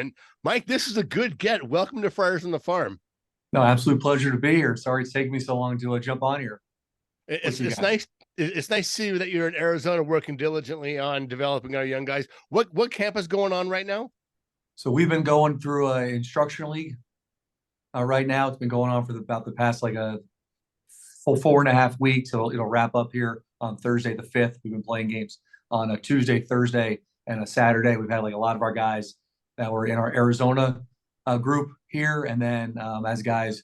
development. Mike, this is a good get. Welcome to Friars on the Farm. No, absolute pleasure to be here. Sorry it's taken me so long to jump on here with It's you it's guys. nice. It's nice to see that you're in Arizona working diligently on developing our young guys. What camp is going on right now? So we've been going through a instructional league right now. It's been going on for about the past like a full 4.5 weeks. It'll wrap up here on Thursday the 5th. We've been playing games on a Tuesday, Thursday, and a Saturday. We've had like a lot of our guys that were in our Arizona group here, and then as guys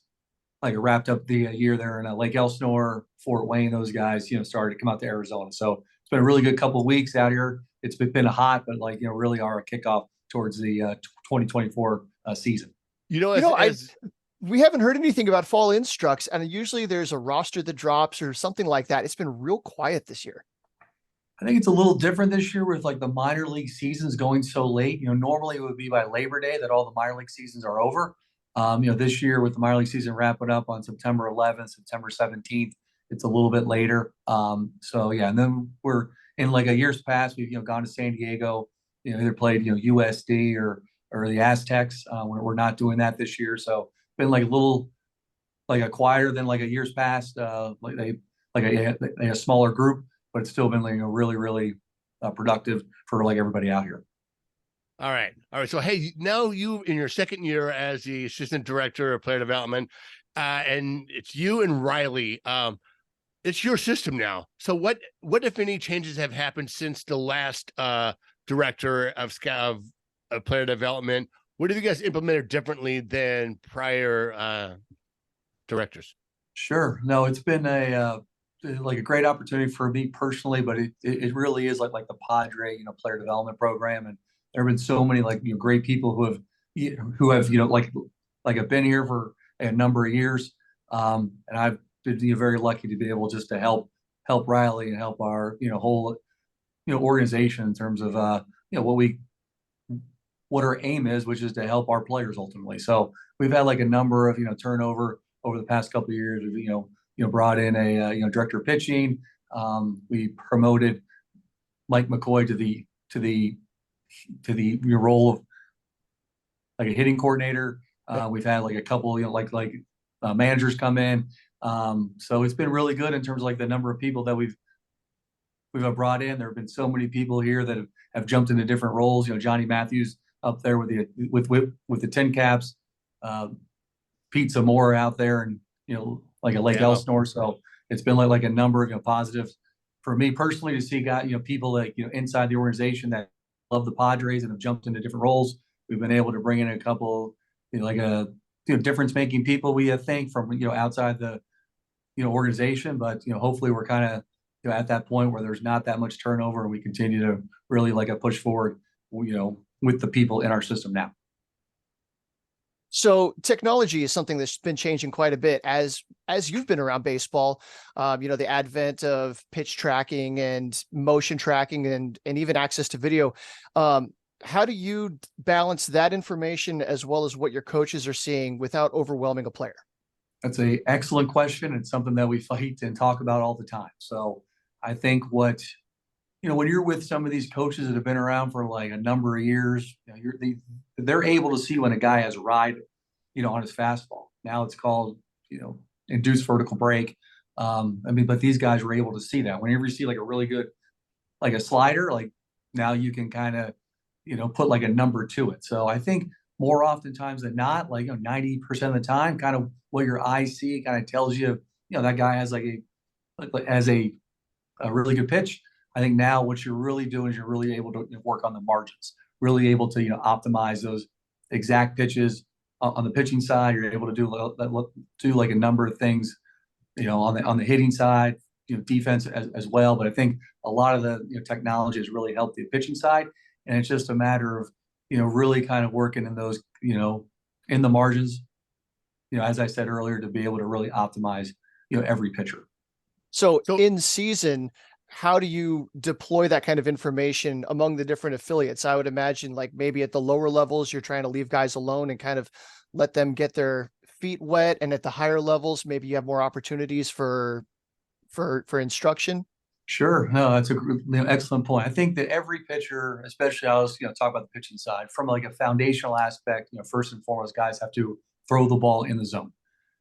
like wrapped up the year there in Lake Elsinore, Fort Wayne. Those guys, started to come out to Arizona. So it's been a really good couple of weeks out here. It's been hot, but really are a kickoff towards the 2024 season. You know, You know, I as we haven't heard anything about fall instructs, and usually there's a roster that drops or something like that. It's been real quiet this year. I think it's a little different this year with like the minor league seasons going so late. Normally it would be by Labor Day that all the minor league seasons are over. This year with the minor league season wrapping up on September 11th, September 17th, it's a little bit later. So yeah, and then we're in like a years past, we've gone to San Diego, either played USD or the Aztecs. We're not doing that this year, so it's been like a little like a quieter than like a years past. A smaller group, but it's still been like really productive for like everybody out here. all right. So, hey, now you in your second year as the assistant director of player development, and it's you and Riley. It's your system now. So, what if any changes have happened since the last director of player development? What have you guys implemented differently than prior directors? Sure. No, it's been like a great opportunity for me personally, but it really is like the Padre, player development program. And there have been so many like great people who have like have been here for a number of years. And I've been very lucky to be able just to help Riley and help our whole organization in terms of what our aim is, which is to help our players ultimately. So we've had like a number of turnover over the past couple of years. We've brought in a director of pitching. We promoted Mike McCoy to the role of like a hitting coordinator. We've had like a couple managers come in. So it's been really good in terms of like the number of people that we've brought in. There have been so many people here that have jumped into different roles. Johnny Matthews up there with the tin caps, Pete Zamora out there, and like a Lake Elsinore. So it's been like a number of positives for me personally to see people like inside the organization that love the Padres and have jumped into different roles. We've been able to bring in a couple difference making people, we think, from outside the organization. But hopefully we're kind of at that point where there's not that much turnover, and we continue to really like a push forward with the people in our system now. So technology is something that's been changing quite a bit as you've been around baseball. The advent of pitch tracking and motion tracking and even access to video. How do you balance that information as well as what your coaches are seeing without overwhelming a player? That's an excellent question. It's something that we fight and talk about all the time. So I think when you're with some of these coaches that have been around for like a number of years, they're able to see when a guy has a ride, on his fastball. Now it's called, induced vertical break. But these guys were able to see that. Whenever you see like a really good, like a slider, like now you can kind of, put like a number to it. So I think more oftentimes than not, like 90% of the time, kind of what your eyes see kind of tells you, that guy has a really good pitch. I think now what you're really doing is you're really able to work on the margins, really able to optimize those exact pitches on the pitching side. You're able to do like a number of things, on the hitting side, defense as well. But I think a lot of the technology has really helped the pitching side, and it's just a matter of really kind of working in those in the margins. As I said earlier, to be able to really optimize every pitcher. So in season, how do you deploy that kind of information among the different affiliates? I would imagine like maybe at the lower levels, you're trying to leave guys alone and kind of let them get their feet wet. And at the higher levels, maybe you have more opportunities for instruction. Sure. No, that's a excellent point. I think that every pitcher, especially I was, talk about the pitching side from like a foundational aspect, first and foremost, guys have to throw the ball in the zone.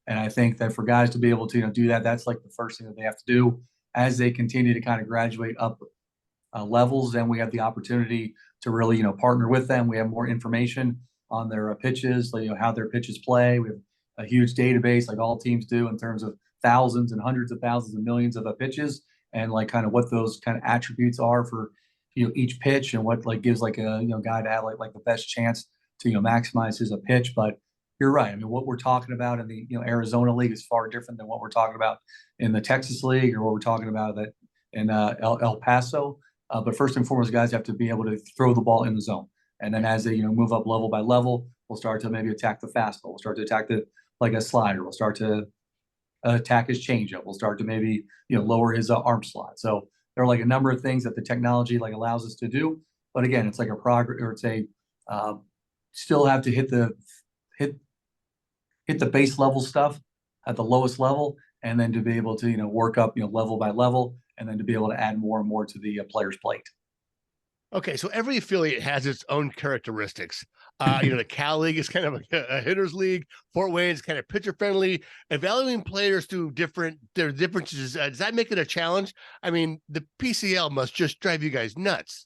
And I think that for guys to be able to, do that, that's like the first thing that they have to do as they continue to kind of graduate up levels. Then we have the opportunity to really, partner with them. We have more information on their pitches, like, how their pitches play. We have a huge database like all teams do in terms of thousands and hundreds of thousands and millions of pitches and like kind of what those kind of attributes are for, each pitch and what like gives like a, guy to have like the best chance to, maximize his pitch. But you're right. I mean, what we're talking about in the, Arizona League is far different than what we're talking about in the Texas League or what we're talking about that in El Paso. But first and foremost, guys have to be able to throw the ball in the zone. And then as they, move up level by level, we'll start to maybe attack the fastball. We'll start to attack like a slider. We'll start to attack his changeup. We'll start to maybe, lower his arm slot. So there are like a number of things that the technology like allows us to do. But again, it's like a progress or it's a still have to hit the base level stuff at the lowest level, and then to be able to, work up, level by level, and then to be able to add more and more to the player's plate. Okay, so every affiliate has its own characteristics. The Cal League is kind of like a hitters league. Fort Wayne is kind of pitcher friendly. Evaluating players through their differences, does that make it a challenge? I mean, the PCL must just drive you guys nuts.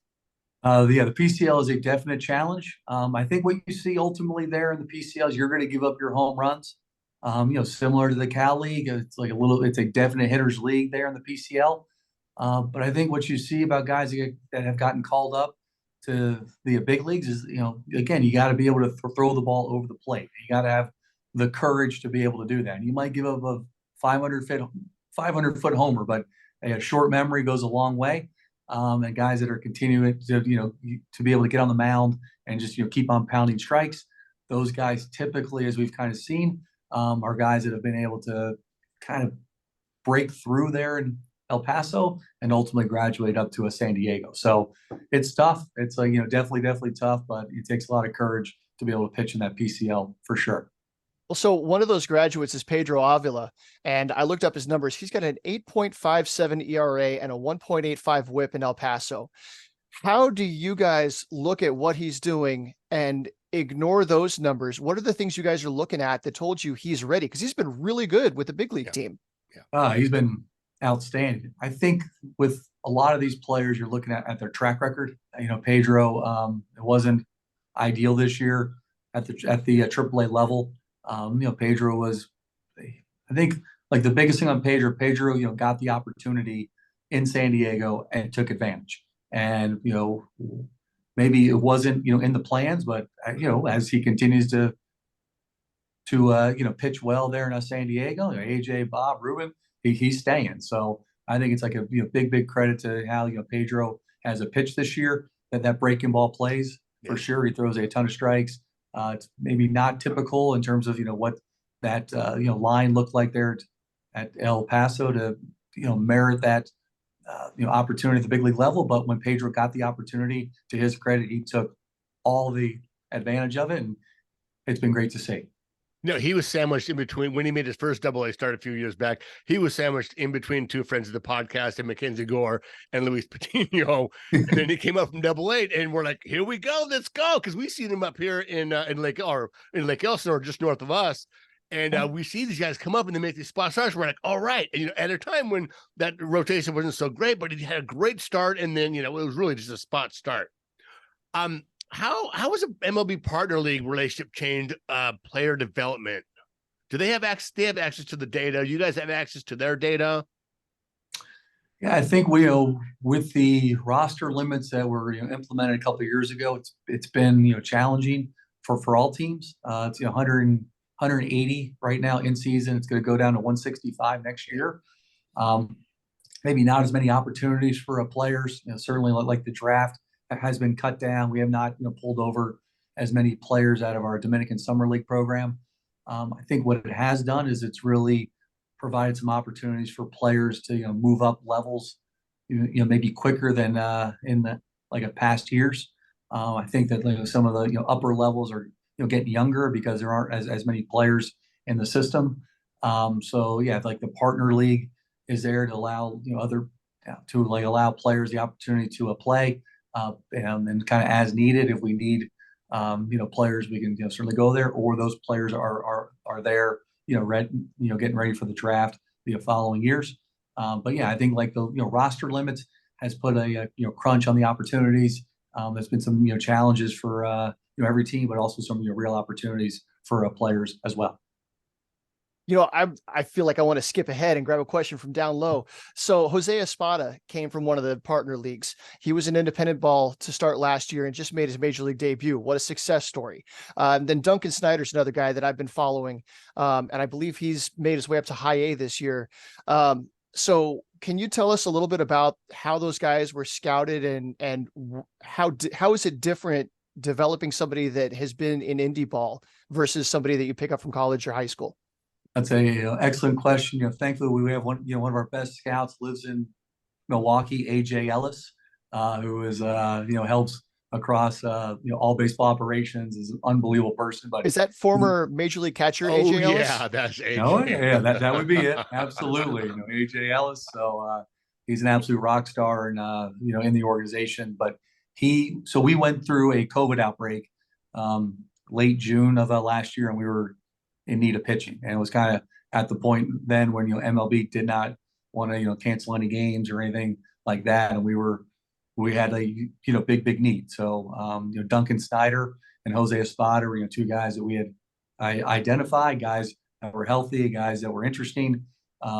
The PCL is a definite challenge. I think what you see ultimately there in the PCL is you're going to give up your home runs. Similar to the Cal League, it's a definite hitters league there in the PCL. But I think what you see about guys that have gotten called up to the big leagues is, again, you got to be able to throw the ball over the plate. You got to have the courage to be able to do that. And you might give up a 500-foot homer, but a short memory goes a long way. And guys that are continuing to, to be able to get on the mound and just, keep on pounding strikes. Those guys typically, as we've kind of seen, are guys that have been able to kind of break through there in El Paso and ultimately graduate up to a San Diego. So it's tough. It's definitely tough, but it takes a lot of courage to be able to pitch in that PCL for sure. Well, so one of those graduates is Pedro Avila, and I looked up his numbers. He's got an 8.57 ERA and a 1.85 WHIP in El Paso. How do you guys look at what he's doing and ignore those numbers? What are the things you guys are looking at that told you he's ready? Because he's been really good with the big league team. He's been outstanding. I think with a lot of these players, you're looking at their track record. Pedro, it wasn't ideal this year at the AAA level. Pedro was, I think, like the biggest thing on Pedro, got the opportunity in San Diego and took advantage. And, maybe it wasn't, in the plans, but, as he continues to pitch well there in San Diego, AJ, Bob, Ruben, he's staying. So I think it's like a big credit to how, Pedro has a pitch this year that breaking ball plays for sure. He throws a ton of strikes. It's maybe not typical in terms of, what that, line looked like there at El Paso to, merit that, opportunity at the big league level. But when Pedro got the opportunity, to his credit, he took all the advantage of it. And it's been great to see. No, he was sandwiched in between when he made his first double-A start a few years back. He was sandwiched in between two friends of the podcast, and Mackenzie Gore and Luis Patino. And then he came up from double-A, and we're like, "Here we go, let's go!" Because we seen him up here in Lake Elsinore, just north of us, and we see these guys come up and they make these spot starts. We're like, "All right!" And at a time when that rotation wasn't so great, but he had a great start, and then it was really just a spot start. How has a MLB partner league relationship changed player development? Do they have access? They have access to the data. You guys have access to their data. Yeah, I think we, with the roster limits that were implemented a couple of years ago, it's been challenging for all teams. It's 180 right now in season. It's going to go down to 165 next year. Maybe not as many opportunities for players. Certainly like the draft has been cut down. We have not pulled over as many players out of our Dominican Summer League program. I think what it has done is it's really provided some opportunities for players to move up levels, maybe quicker than in the past years. I think that some of the upper levels are getting younger because there aren't as many players in the system. So yeah, like the partner league is there to allow other to like allow players the opportunity to play and kind of as needed. If we need players, we can certainly go there, or those players are there, getting ready for the draft the following years. But yeah, I think like the roster limits has put a crunch on the opportunities. There's been some challenges for every team, but also some real opportunities for players as well. I feel like I want to skip ahead and grab a question from down low. So Jose Espada came from one of the partner leagues. He was an independent ball to start last year and just made his major league debut. What a success story. Then Duncan Snyder's another guy that I've been following. And I believe he's made his way up to high A this year. So can you tell us a little bit about how those guys were scouted and how is it different developing somebody that has been in indie ball versus somebody that you pick up from college or high school? That's a excellent question. Thankfully we have one of our best scouts lives in Milwaukee, AJ Ellis, who is helps across all baseball operations. Is an unbelievable person. But is that former major league catcher Oh AJ Ellis? yeah, that's AJ. Oh yeah, that would be it. Absolutely, AJ Ellis. So he's an absolute rock star, and in the organization. But so we went through a COVID outbreak late June of last year, and we were in need of pitching, and it was kind of at the point then when MLB did not want to cancel any games or anything like that, and we had a big need. So Duncan Snyder and Jose Espada were two guys that we had identified, guys that were healthy, guys that were interesting.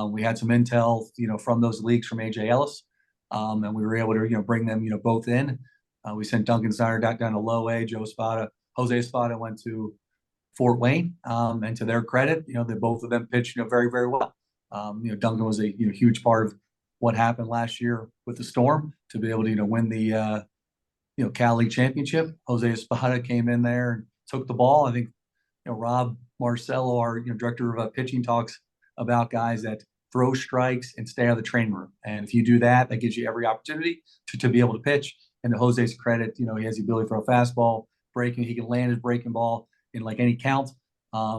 We had some intel from those leagues from AJ Ellis, and we were able to bring them both in. We sent Duncan Snyder down to low A. Jose Espada went to Fort Wayne, and to their credit, they both of them pitched very, very well. Duncan was a huge part of what happened last year with the Storm to be able to win the Cal League championship. Jose Espada came in there and took the ball. I think Rob Marcello, our director of pitching, talks about guys that throw strikes and stay out of the training room. And if you do that, that gives you every opportunity to be able to pitch. And to Jose's credit, he has the ability to throw a fastball, breaking. He can land his breaking ball in like any count.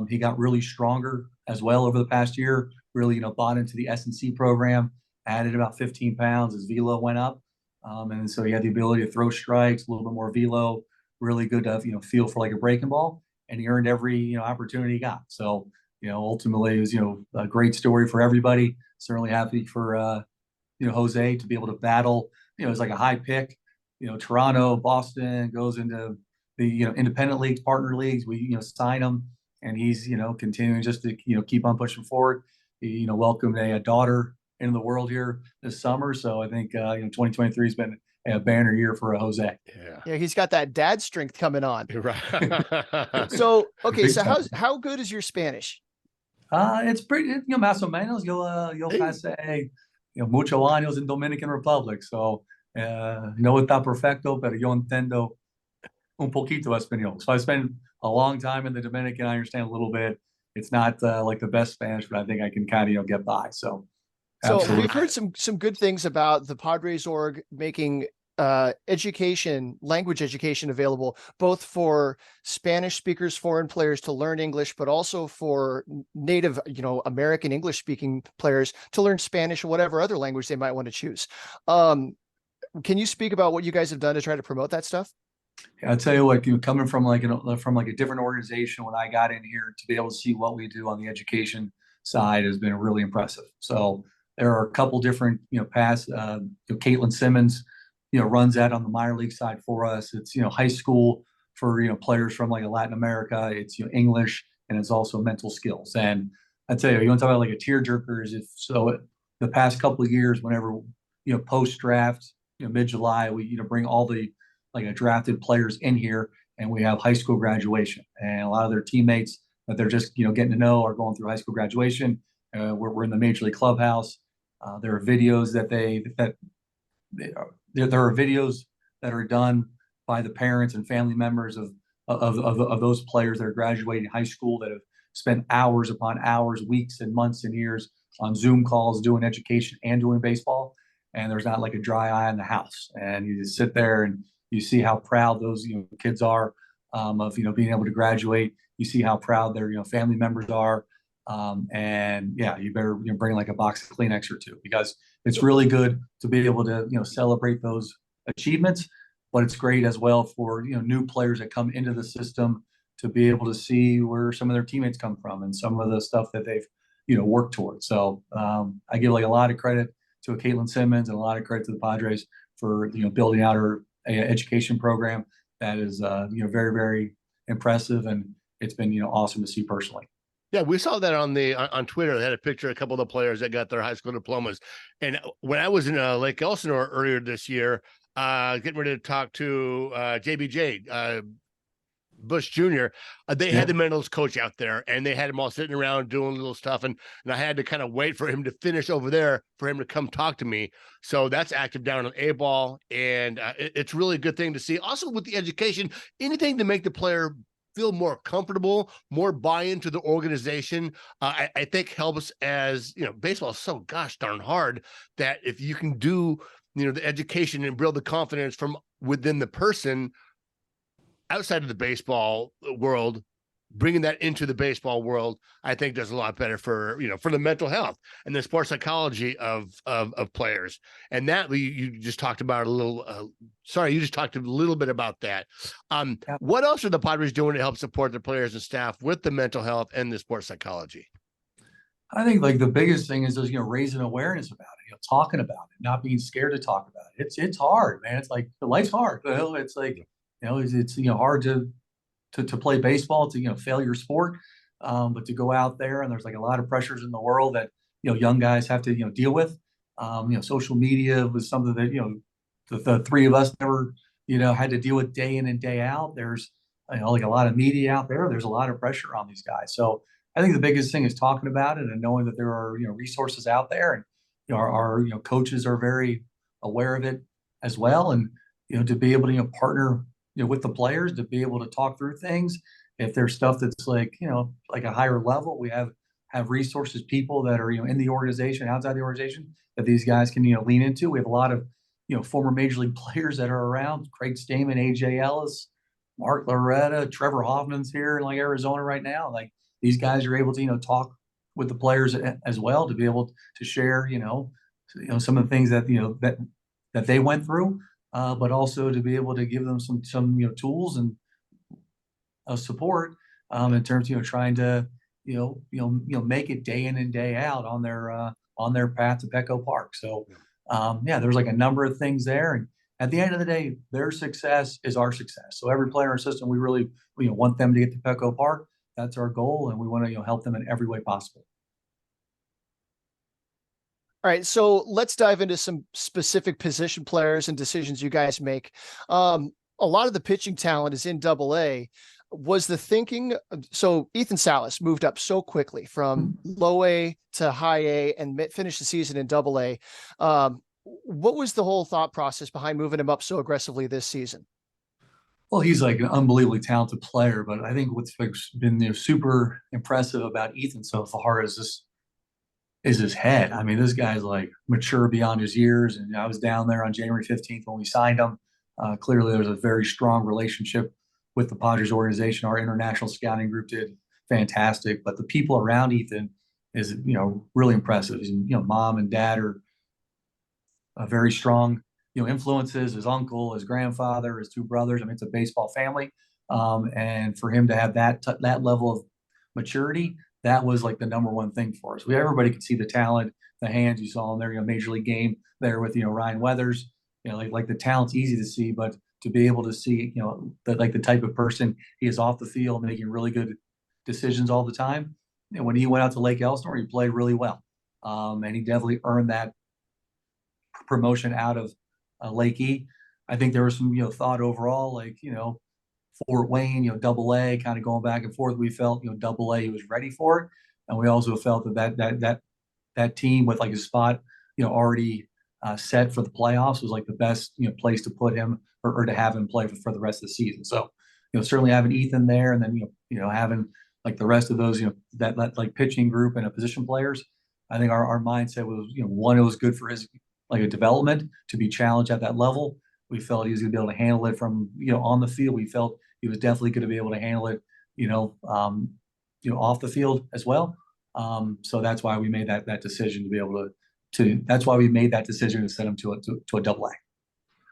He got really stronger as well over the past year, really, bought into the S&C program, added about 15 pounds. His velo went up. And so he had the ability to throw strikes, a little bit more velo, really good to, feel for like a breaking ball. And he earned every, opportunity he got. So, ultimately it was, a great story for everybody. Certainly happy for, Jose to be able to battle, it's like a high pick, Toronto, Boston goes into the independent leagues, partner leagues. We sign him, and he's continuing just to keep on pushing forward. He welcomed a daughter into the world here this summer, so I think 2023 has been a banner year for Jose. Yeah, he's got that dad strength coming on. Right. So okay, so how good is your Spanish? It's pretty, más o menos. Yo pasé muchos años in Dominican Republic, so no está perfecto, pero yo entiendo un poquito español. So I spent a long time in the Dominican. I understand a little bit. It's not like the best Spanish, but I think I can kind of get by. So we've heard some good things about the Padres org making language education available, both for Spanish speakers, foreign players to learn English, but also for native, American English speaking players to learn Spanish or whatever other language they might want to choose. Can you speak about what you guys have done to try to promote that stuff? I'll tell you what, coming from like a different organization when I got in here, to be able to see what we do on the education side has been really impressive. So there are a couple different paths. Caitlin Simmons runs that on the minor league side for us. It's high school for players from like Latin America. It's English, and it's also mental skills. And I tell you want to talk about like a tearjerker is the past couple of years, whenever post draft mid July, we bring all the drafted players in here, and we have high school graduation, and a lot of their teammates that they're just getting to know are going through high school graduation. We're in the major league clubhouse. There are videos there are videos that are done by the parents and family members of those players that are graduating high school, that have spent hours upon hours, weeks and months and years on Zoom calls doing education and doing baseball. And there's not like a dry eye in the house. And you just sit there and you see how proud those kids are of being able to graduate. You see how proud their family members are, and yeah, you better bring like a box of Kleenex or two, because it's really good to be able to, celebrate those achievements, but it's great as well for, new players that come into the system to be able to see where some of their teammates come from and some of the stuff that they've, worked towards. So I give like a lot of credit to Caitlin Simmons and a lot of credit to the Padres for, building out her education program. That is, very, very impressive. And it's been, awesome to see personally. Yeah, we saw that on Twitter. They had a picture of a couple of the players that got their high school diplomas. And when I was in Lake Elsinore earlier this year, getting ready to talk to JBJ, Bush Jr., they had the men's coach out there, and they had him all sitting around doing little stuff, and I had to kind of wait for him to finish over there for him to come talk to me. So that's active down on A-ball, and it's really a good thing to see. Also with the education, anything to make the player feel more comfortable, more buy into the organization, I think helps. As baseball is so gosh darn hard that if you can do the education and build the confidence from within the person outside of the baseball world, bringing that into the baseball world, I think does a lot better for for the mental health and the sports psychology of players. And that you just talked about a little. You just talked a little bit about that. What else are the Padres doing to help support their players and staff with the mental health and the sports psychology? I think like the biggest thing is just, raising awareness about it, talking about it, not being scared to talk about it. It's hard, man. It's like life's hard. It's like, it's hard to play baseball, to fail your sport, but to go out there and there's like a lot of pressures in the world that young guys have to deal with. Social media was something that the three of us never had to deal with day in and day out. There's like a lot of media out there. There's a lot of pressure on these guys. So I think the biggest thing is talking about it and knowing that there are resources out there, and our coaches are very aware of it as well, and to be able to partner with the players to be able to talk through things. If there's stuff that's like, like a higher level, we have resources, people that are, in the organization, outside the organization, that these guys can, lean into. We have a lot of, former major league players that are around: Craig Stamen, AJ Ellis, Mark Loretta, Trevor Hoffman's here in like Arizona right now. Like these guys are able to, talk with the players as well, to be able to share, some of the things that, that they went through. But also to be able to give them some tools and support in terms of trying to make it day in and day out on their path to Petco Park. So there's like a number of things there, and at the end of the day, their success is our success. So every player in our system, we really want them to get to Petco Park. That's our goal, and we want to help them in every way possible. All right, so let's dive into some specific position players and decisions you guys make. A lot of the pitching talent is in Double-A. Was the thinking, so Ethan Salas moved up so quickly from low A to high A and finished the season in Double-A. What was the whole thought process behind moving him up so aggressively this season? Well, he's like an unbelievably talented player, but I think what's been super impressive about Ethan so far is his head. I mean, this guy's like mature beyond his years. And I was down there on January 15th when we signed him. Clearly, there was a very strong relationship with the Padres organization. Our international scouting group did fantastic, but the people around Ethan is, really impressive. His, mom and dad are very strong, influences. His uncle, his grandfather, his two brothers. I mean, it's a baseball family. And for him to have that level of maturity, that was like the number one thing for us. Everybody could see the talent, the hands. You saw in there, major league game there with, Ryan Weathers, like the talent's easy to see, but to be able to see, the type of person he is off the field, making really good decisions all the time. And when he went out to Lake Elsinore, he played really well. And he definitely earned that promotion out of Lake E. I think there was some, thought overall, like, Fort Wayne, Double-A, kind of going back and forth. We felt, Double-A, he was ready for it. And we also felt that team with like his spot, already set for the playoffs was like the best, place to put him or to have him play for the rest of the season. So, certainly having Ethan there, and then, having like the rest of those, that like pitching group and a position players. I think our mindset was, one, it was good for his like a development to be challenged at that level. We felt he was going to be able to handle it from, on the field. We felt he was definitely going to be able to handle it, off the field as well. So that's why we made that decision to be able that's why we made that decision to send him to a double A.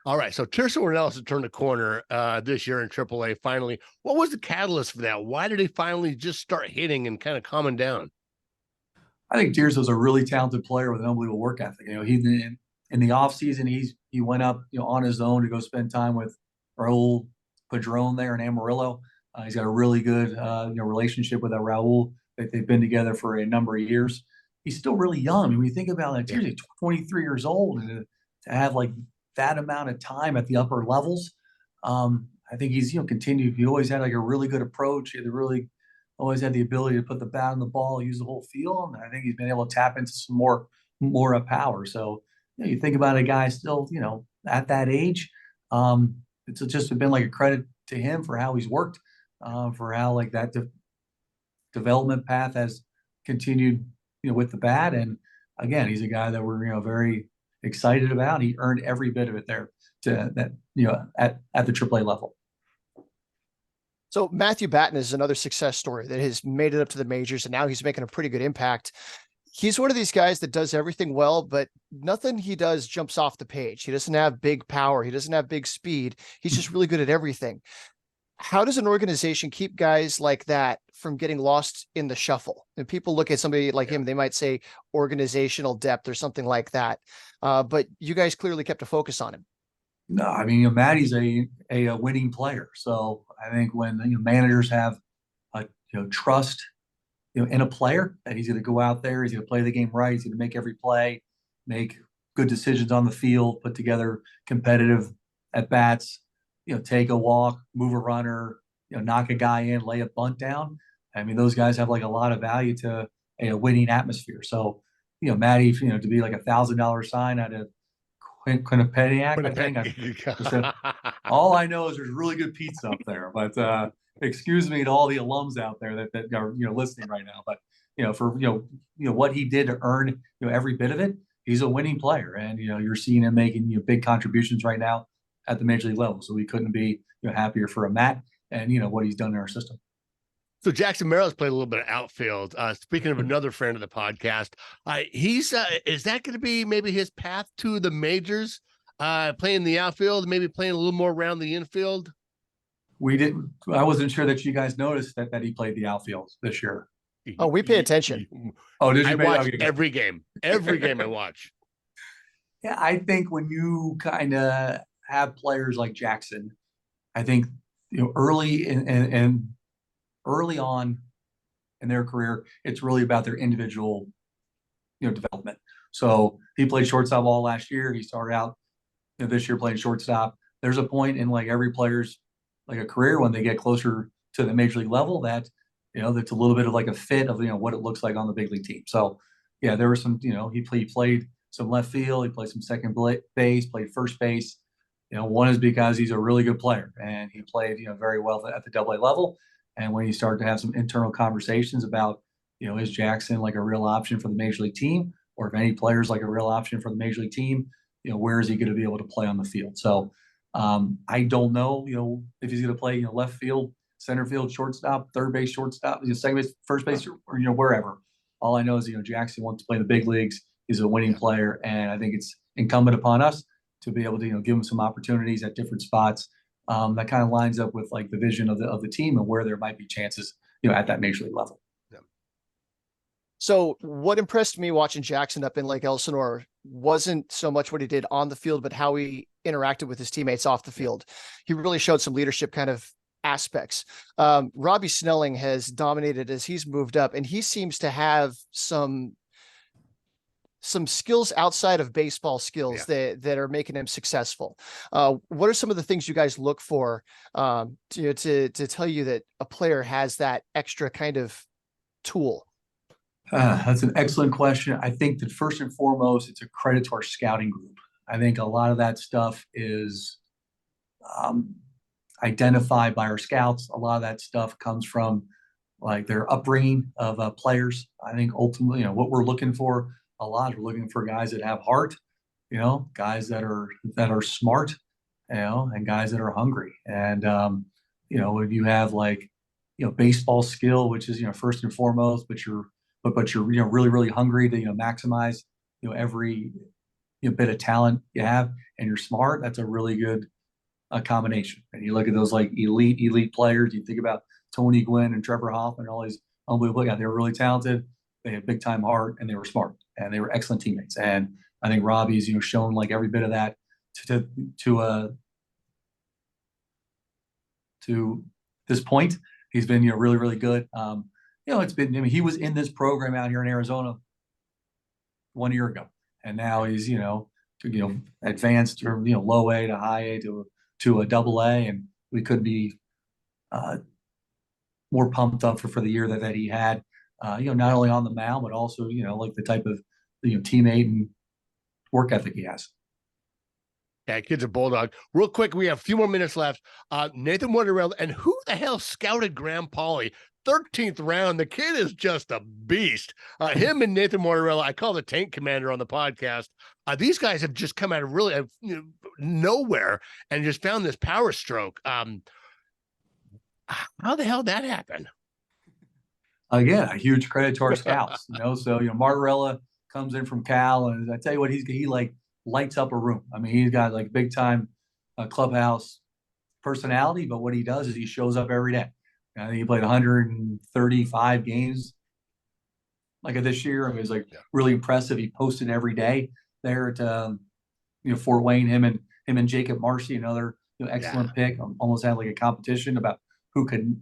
All right. So Tirso Ornelas has turned the corner this year in AAA finally. What was the catalyst for that? Why did he finally just start hitting and kind of calming down? I think Tirso's a really talented player with an unbelievable work ethic. He in the offseason, he went up, on his own to go spend time with Raul Padron there in Amarillo. He's got a really good, relationship with Raul. They've been together for a number of years. He's still really young. I mean, when you think about it, he's 23 years old, and to have like that amount of time at the upper levels, I think he's continued. He always had like a really good approach. He had always had the ability to put the bat on the ball, use the whole field, and I think he's been able to tap into some more power. So you think about a guy still at that age. It's just been like a credit to him for how he's worked, for how like that development path has continued, with the bat. And again, he's a guy that we're very excited about. He earned every bit of it there at the AAA level. So Matthew Batten is another success story that has made it up to the majors, and now he's making a pretty good impact. He's one of these guys that does everything well, but nothing he does jumps off the page. He doesn't have big power. He doesn't have big speed. He's just really good at everything. How does an organization keep guys like that from getting lost in the shuffle? And people look at somebody like him, they might say organizational depth or something like that. But you guys clearly kept a focus on him. No, I mean, Matty's a winning player. So I think when managers have trust in a player that he's going to go out there, he's going to play the game right, he's going to make every play, make good decisions on the field, put together competitive at bats, take a walk, move a runner, knock a guy in, lay a bunt down. I mean, those guys have like a lot of value to a winning atmosphere. So, Matty, to be like $1,000 sign out of Quinnipiac, I think. All I know is there's really good pizza up there. But excuse me to all the alums out there that are listening right now. But for what he did to earn every bit of it, he's a winning player, and you're seeing him making big contributions right now at the major league level. So we couldn't be happier for a Matt and what he's done in our system. So Jackson Merrill's played a little bit of outfield. Speaking of another friend of the podcast, he's is that going to be maybe his path to the majors? Playing the outfield, maybe playing a little more around the infield. I wasn't sure that you guys noticed that he played the outfield this year. Oh, we pay attention. Oh, did you? I watch every game. Every game I watch. Yeah, I think when you kind of have players like Jackson, I think early and early on in their career, it's really about their individual, development. So he played shortstop all last year. He started out this year playing shortstop. There's a point in like every player's like a career when they get closer to the major league level that that's a little bit of like a fit of what it looks like on the big league team. So yeah, there were some he played some left field, he played some second base, played first base. One is because he's a really good player and he played very well at the AA level. And when you start to have some internal conversations about, is Jackson like a real option for the major league team, or if any players like a real option for the major league team, where is he going to be able to play on the field? So I don't know, if he's going to play, left field, center field, shortstop, third base, shortstop, second base, first base, or wherever. All I know is Jackson wants to play in the big leagues. He's a winning player, and I think it's incumbent upon us to be able to give him some opportunities at different spots. That kind of lines up with like the vision of the team and where there might be chances, at that major league level. Yeah. So what impressed me watching Jackson up in Lake Elsinore wasn't so much what he did on the field, but how he interacted with his teammates off the field. He really showed some leadership kind of aspects. Robbie Snelling has dominated as he's moved up, and he seems to have some skills outside of baseball skills that are making him successful. What are some of the things you guys look for to tell you that a player has that extra kind of tool? That's an excellent question. I think that first and foremost, it's a credit to our scouting group. I think a lot of that stuff is identified by our scouts. A lot of that stuff comes from like their upbringing of players. I think ultimately, what we're looking for a lot, we're looking for guys that have heart, guys that are smart, and guys that are hungry. And if you have like baseball skill, which is first and foremost, but you're really really hungry to maximize every bit of talent you have, and you're smart, that's a really good combination. And you look at those like elite players. You think about Tony Gwynn and Trevor Hoffman, all these unbelievable guys. They were really talented. They had big time heart, and they were smart, and they were excellent teammates. And I think Robbie's shown like every bit of that to this point. He's been really good. It's been, he was in this program out here in Arizona 1 year ago, and now he's advanced from low A to high A to a double A, and we could be more pumped up for the year that he had, not only on the mound, but also, like the type of, teammate and work ethic he has. Yeah, kid's a bulldog. Real quick, we have a few more minutes left. Nathan Wonderell, and who the hell scouted Graham Pauley? 13th round. The kid is just a beast. Him and Nathan Mortarella, I call the tank commander on the podcast. These guys have just come out of really nowhere and just found this power stroke. How the hell that happened? Again, a huge credit to our scouts. So Martarella comes in from Cal, and I tell you what, he like lights up a room. I mean, he's got like big time clubhouse personality, but what he does is he shows up every day. I think he played 135 games like this year. I mean, it was like really impressive. He posted every day there at Fort Wayne. Him and Jakob Marsee, another excellent pick. Almost had like a competition about who could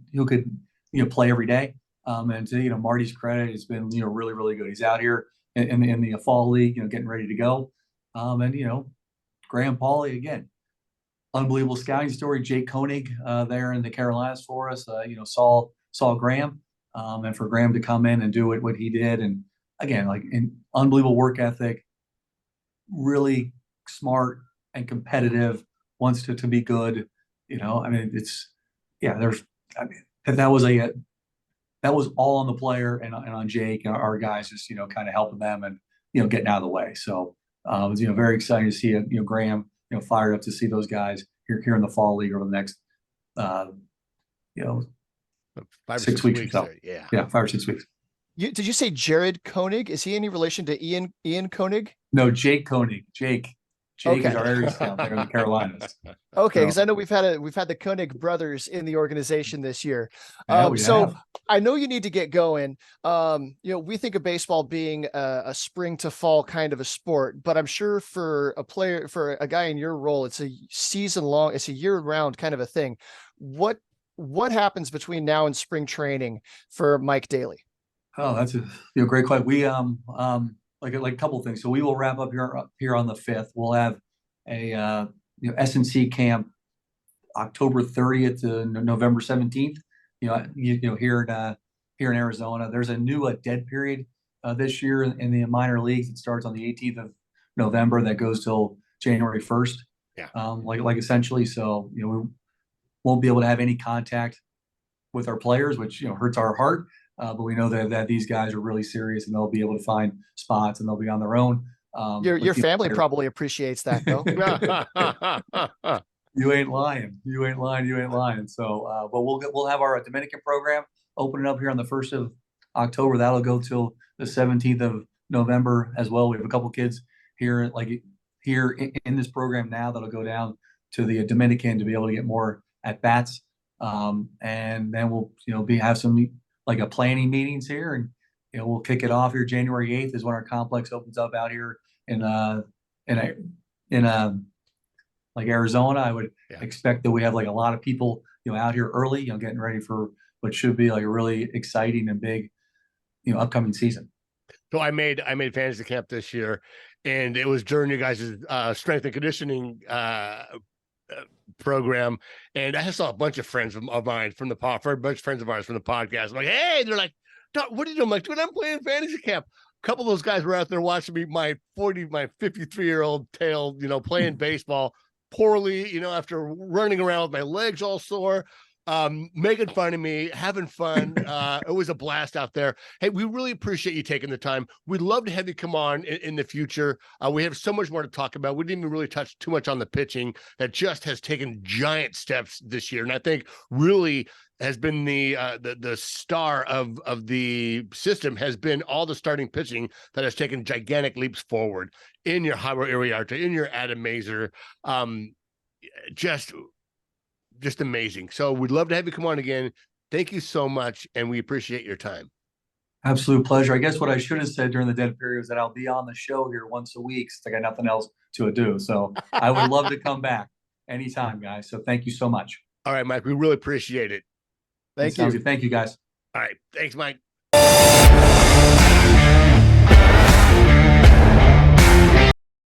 play every day. And to Marty's credit, it's been really good. He's out here in the fall league, getting ready to go. And Graham Pauley again. Unbelievable scouting story. Jake Koenig there in the Carolinas for us, saw Graham, and for Graham to come in and do what he did. And again, like an unbelievable work ethic, really smart and competitive, wants to be good. I mean, that was all on the player and on Jake and our guys, just, kind of helping them and, getting out of the way. So it was, very exciting to see Graham, fired up to see those guys here in the fall league over the next, 5 or 6 weeks or so. Yeah, 5 or 6 weeks. Did you say Jared Koenig? Is he any relation to Ian Koenig? No, Jake Koenig. Jake Okay. is our area scout there in the Carolinas. Okay, because I know we've had the Koenig brothers in the organization this year. Yeah, So I know you need to get going. We think of baseball being a spring to fall kind of a sport, but I'm sure for a guy in your role, it's a year round kind of a thing. What happens between now and spring training for Mike Daly? Oh, that's a great question. We like a couple of things. So we will wrap up here on the 5th. We'll have a S&C camp October 30th to November 17th. Here in Arizona. There's a new dead period this year in the minor leagues. It starts on the 18th of November that goes till January 1st. Yeah. Like essentially. So we won't be able to have any contact with our players, which hurts our heart. But we know that these guys are really serious, and they'll be able to find spots, and they'll be on their own. Your family probably appreciates that, though. You ain't lying. So, but we'll have our Dominican program opening up here on the 1st of October. That'll go till the 17th of November as well. We have a couple kids here in this program now that'll go down to the Dominican to be able to get more at bats. And then we'll have some like a planning meetings here, and we'll kick it off here. January 8th is when our complex opens up out here in like Arizona. I would expect that we have like a lot of people out here early, getting ready for what should be like a really exciting and big upcoming season. So I made fantasy camp this year, and it was during you guys' strength and conditioning program, and I saw a bunch of friends of mine from the podcast. I'm like, hey, they're like, what are you doing? I'm like, dude, I'm playing fantasy camp. A couple of those guys were out there watching me, my 53-year-old tail, playing baseball poorly, after running around with my legs all sore. making fun of me, having fun. It was a blast out there. Hey, we really appreciate you taking the time. We'd love to have you come on in the future. We have so much more to talk about. We didn't even really touch too much on the pitching that just has taken giant steps this year. And I think really has been the star of the system has been all the starting pitching that has taken gigantic leaps forward in your Jairo Iriarte, in your Adam Mazer. Just amazing. So we'd love to have you come on again. Thank you so much. And we appreciate your time. Absolute pleasure. I guess what I should have said during the dead period is that I'll be on the show here once a week since I got nothing else to do. So I would love to come back anytime, guys. So thank you so much. All right, Mike, we really appreciate it. Thank Sounds you. good. Thank you, guys. All right. Thanks, Mike.